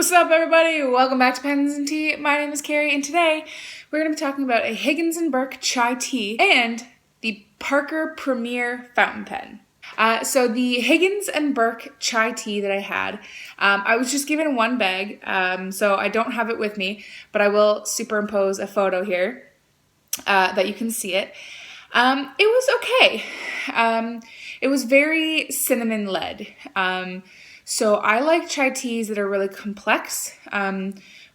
What's up, everybody? Welcome back to Pens and Tea. My name is Carrie, and today we're going to be talking about a Higgins and Burke chai tea and the Parker Premier fountain pen. So the Higgins and Burke chai tea that I had, I was just given one bag, so I don't have it with me, but I will superimpose a photo here that you can see it. It was okay. It was very cinnamon-led. So I like chai teas that are really complex,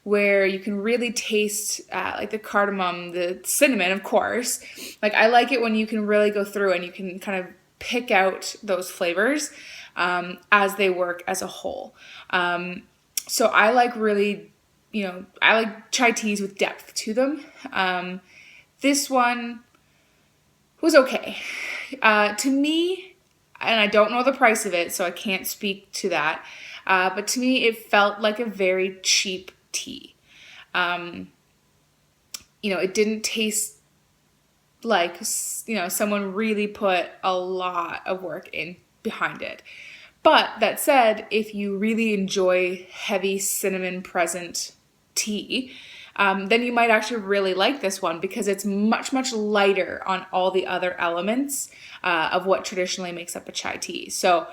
where you can really taste like the cardamom, the cinnamon, of course. Like I like it when you can really go through and you can kind of pick out those flavors as they work as a whole. So I like really, I like chai teas with depth to them. This one was okay. To me, and I don't know the price of it, so I can't speak to that. But to me, it felt like a very cheap tea. It didn't taste like, someone really put a lot of work in behind it. But that said, if you really enjoy heavy cinnamon present tea, then you might actually really like this one because it's much, much lighter on all the other elements of what traditionally makes up a chai tea. So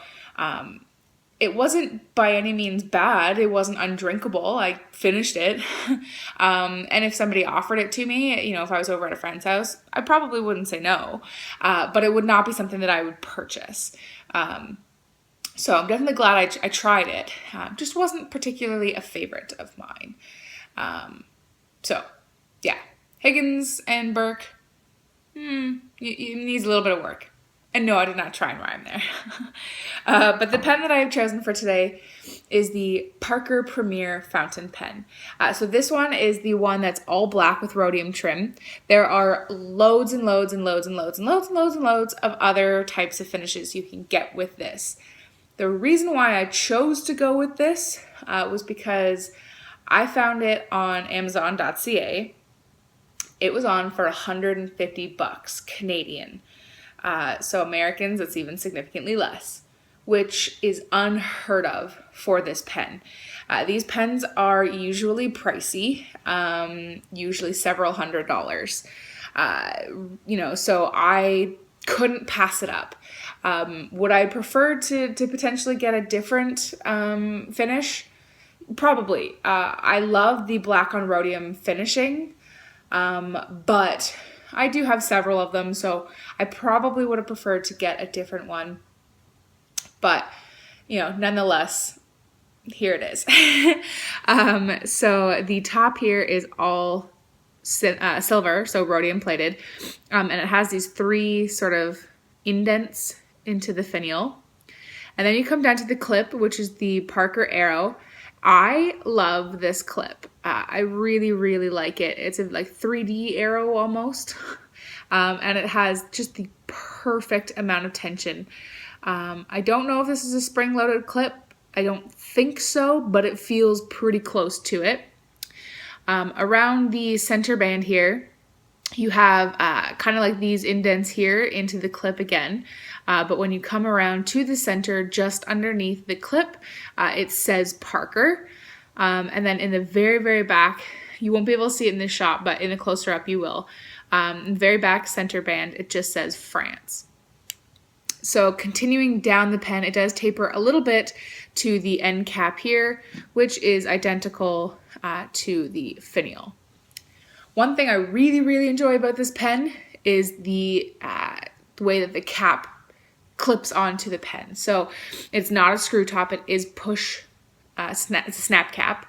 it wasn't by any means bad. It wasn't undrinkable. I finished it. And if somebody offered it to me, if I was over at a friend's house, I probably wouldn't say no. But it would not be something that I would purchase. So I'm definitely glad I tried it. Just wasn't particularly a favorite of mine. So, yeah, Higgins and Burke, it needs a little bit of work. And no, I did not try and rhyme there. But the pen that I have chosen for today is the Parker Premier fountain pen. So this one is the one that's all black with rhodium trim. There are loads and loads and loads and loads and loads and loads and loads of other types of finishes you can get with this. The reason why I chose to go with this was because I found it on Amazon.ca. It was on for $150 Canadian. So Americans, it's even significantly less, which is unheard of for this pen. These pens are usually pricey, usually several $100s. So I couldn't pass it up. Would I prefer to potentially get a different finish? Probably. I love the black on rhodium finishing, but I do have several of them, so I probably would have preferred to get a different one. But, nonetheless, here it is. So the top here is all silver, so rhodium plated, and it has these three sort of indents into the finial. And then you come down to the clip, which is the Parker Arrow. I love this clip. I really, really like it. It's a 3D arrow almost. And it has just the perfect amount of tension. I don't know if this is a spring-loaded clip. I don't think so, but it feels pretty close to it. Around the center band here, you have kind of like these indents here into the clip again. But when you come around to the center, just underneath the clip, it says Parker. And then in the very, very back, you won't be able to see it in this shot, but in a closer up you will. In the very back center band, it just says France. So continuing down the pen, it does taper a little bit to the end cap here, which is identical to the finial. One thing I really, really enjoy about this pen is the way that the cap clips onto the pen. So it's not a screw top, it is push, it's a snap cap.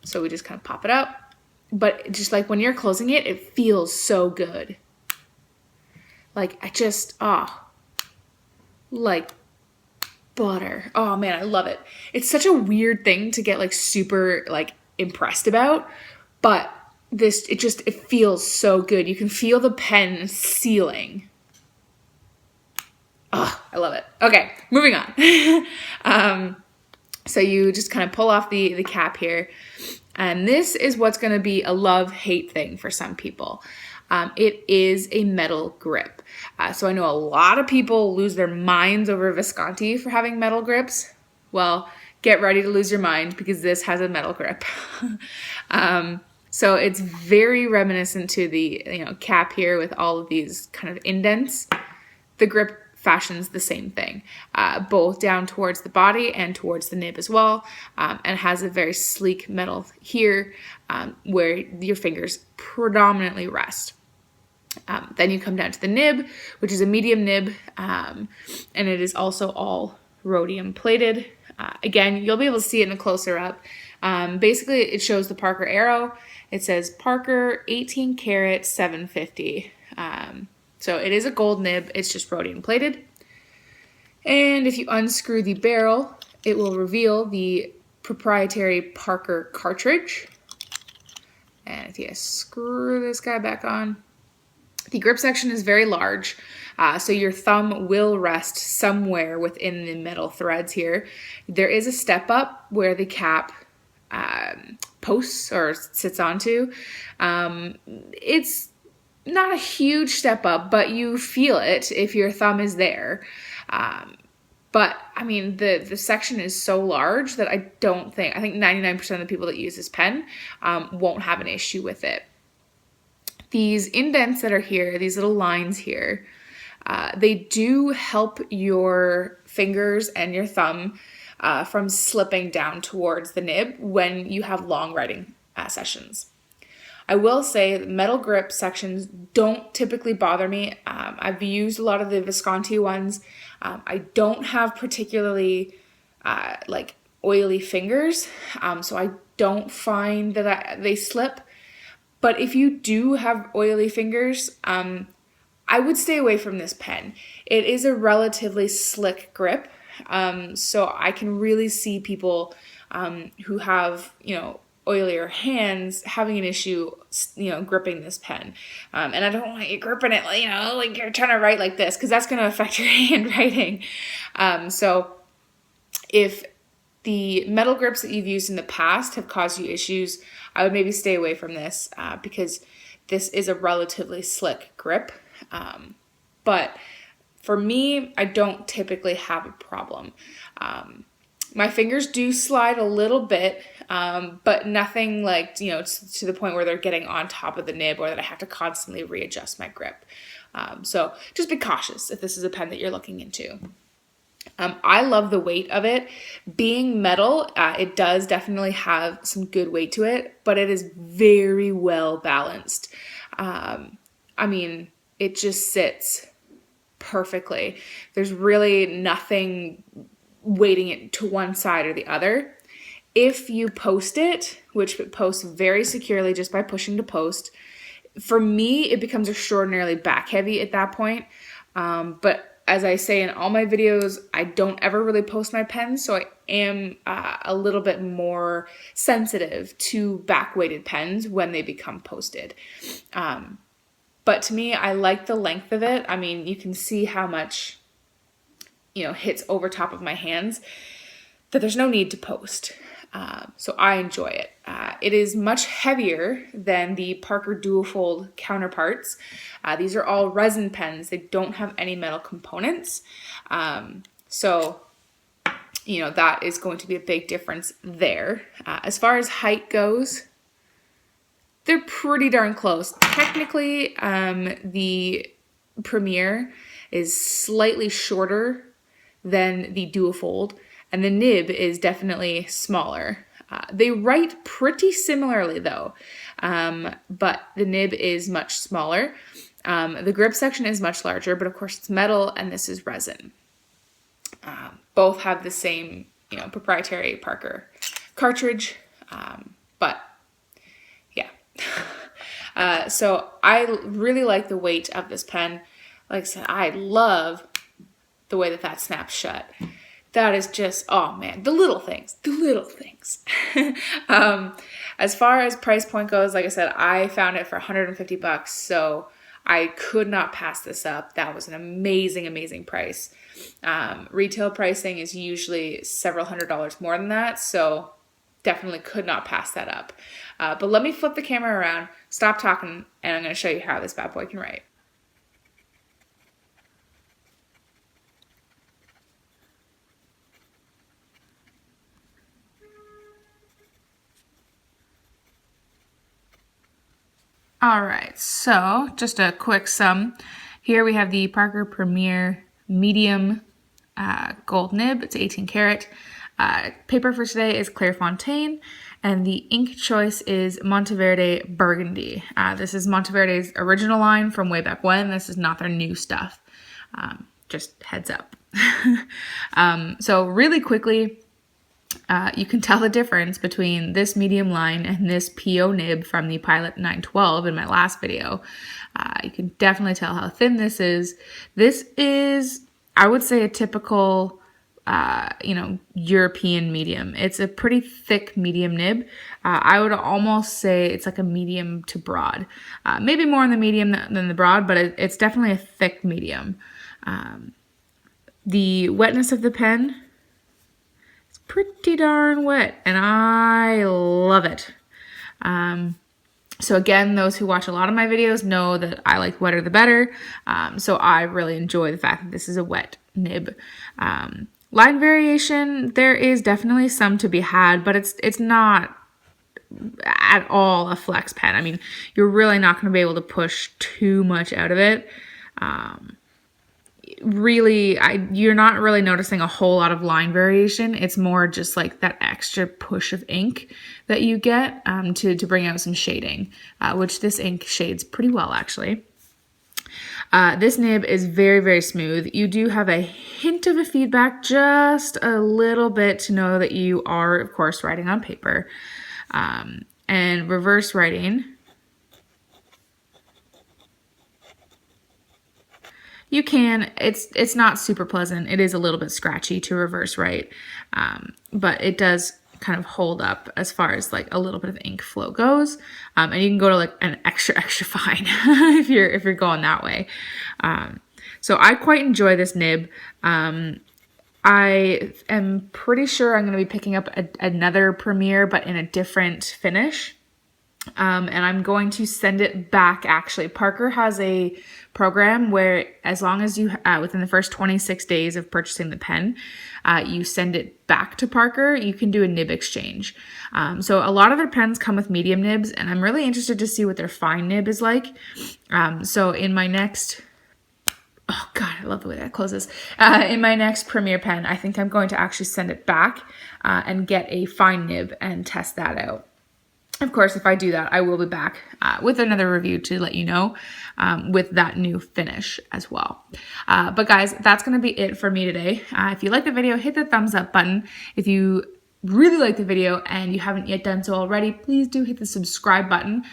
So we just kind of pop it up. But just like when you're closing it, it feels so good. Like like butter. Oh man, I love it. It's such a weird thing to get super impressed about, but it feels so good. You can feel the pen sealing. Oh, I love it. Okay, moving on. So you just kind of pull off the cap here. And this is what's going to be a love-hate thing for some people. It is a metal grip. So I know a lot of people lose their minds over Visconti for having metal grips. Well, get ready to lose your mind because this has a metal grip. So it's very reminiscent to the cap here with all of these kind of indents. The grip fashion's the same thing, both down towards the body and towards the nib as well, and has a very sleek metal here where your fingers predominantly rest. Then you come down to the nib, which is a medium nib, and it is also all rhodium plated. Again, you'll be able to see it in a closer up. Basically, it shows the Parker arrow. It says Parker 18 karat 750. So it is a gold nib. It's just rhodium plated. And if you unscrew the barrel, it will reveal the proprietary Parker cartridge. And if you screw this guy back on, the grip section is very large, so your thumb will rest somewhere within the metal threads here. There is a step up where the cap posts or sits onto. It's not a huge step up, but you feel it if your thumb is there. But I mean, the section is so large that I think 99% of the people that use this pen won't have an issue with it. These indents that are here, these little lines here, they do help your fingers and your thumb from slipping down towards the nib when you have long writing sessions. I will say metal grip sections don't typically bother me. I've used a lot of the Visconti ones. I don't have particularly oily fingers, so I don't find that they slip. But if you do have oily fingers, I would stay away from this pen. It is a relatively slick grip, so I can really see people who have, oilier hands having an issue, gripping this pen. And I don't want you gripping it, like you're trying to write like this, because that's going to affect your handwriting. So if the metal grips that you've used in the past have caused you issues, I would maybe stay away from this because this is a relatively slick grip. But for me, I don't typically have a problem. My fingers do slide a little bit, but nothing like, to the point where they're getting on top of the nib or that I have to constantly readjust my grip. So just be cautious if this is a pen that you're looking into. I love the weight of it. Being metal, it does definitely have some good weight to it, but it is very well balanced. It just sits perfectly. There's really nothing weighting it to one side or the other. If you post it, which it posts very securely just by pushing to post, for me, it becomes extraordinarily back heavy at that point. But as I say in all my videos, I don't ever really post my pens, so I am a little bit more sensitive to back-weighted pens when they become posted. But to me, I like the length of it. I mean, you can see how much, hits over top of my hands, that there's no need to post. So I enjoy it. It is much heavier than the Parker Duofold counterparts. These are all resin pens. They don't have any metal components. So that is going to be a big difference there. As far as height goes, they're pretty darn close. Technically, the Premier is slightly shorter than the Duofold, and the nib is definitely smaller. They write pretty similarly though, but the nib is much smaller. The grip section is much larger, but of course it's metal and this is resin. Both have the same, proprietary Parker cartridge, but yeah. So I really like the weight of this pen. Like I said, I love the way that snaps shut. That is just, oh man, the little things. As far as price point goes, like I said, I found it for $150, so I could not pass this up. That was an amazing, amazing price. Retail pricing is usually several $100s more than that, so definitely could not pass that up. But let me flip the camera around, stop talking, and I'm going to show you how this bad boy can write. All right, so just a quick sum. Here we have the Parker Premier Medium gold nib. It's 18 karat. Paper for today is Clairefontaine, and the ink choice is Monteverde Burgundy. This is Monteverde's original line from way back when. This is not their new stuff. Just heads up. So really quickly, you can tell the difference between this medium line and this PO nib from the Pilot 912 in my last video. You can definitely tell how thin this is. This is, I would say, a typical, European medium. It's a pretty thick medium nib. I would almost say it's like a medium to broad. Maybe more in the medium than the broad, but it's definitely a thick medium. The wetness of the pen, pretty darn wet, and I love it. So again, those who watch a lot of my videos know that I like wetter the better. So I really enjoy the fact that this is a wet nib. Line variation, there is definitely some to be had, but it's not at all a flex pen. I mean, you're really not going to be able to push too much out of it. Really, you're not really noticing a whole lot of line variation. It's more just like that extra push of ink that you get to bring out some shading, which this ink shades pretty well, actually. This nib is very, very smooth. You do have a hint of a feedback, just a little bit, to know that you are, of course, writing on paper. And reverse writing, you can. It's not super pleasant. It is a little bit scratchy to reverse write, but it does kind of hold up as far as like a little bit of ink flow goes. And you can go to like an extra fine if you're going that way. So I quite enjoy this nib. I am pretty sure I'm going to be picking up another Premier, but in a different finish. And I'm going to send it back, actually. Parker has a program where as long as you, within the first 26 days of purchasing the pen, you send it back to Parker, you can do a nib exchange. So a lot of their pens come with medium nibs, and I'm really interested to see what their fine nib is like. So in my next... Oh God, I love the way that closes. In my next Premier pen, I think I'm going to actually send it back and get a fine nib and test that out. Of course, if I do that, I will be back with another review to let you know with that new finish as well. But guys, that's going to be it for me today. If you like the video, hit the thumbs up button. If you really like the video and you haven't yet done so already, please do hit the subscribe button.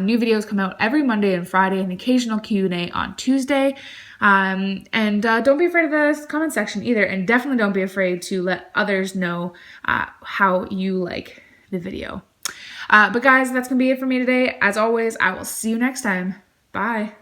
New videos come out every Monday and Friday, and occasional Q&A on Tuesday. And don't be afraid of the comment section either, and definitely don't be afraid to let others know how you like the video. But guys, that's gonna be it for me today. As always, I will see you next time. Bye.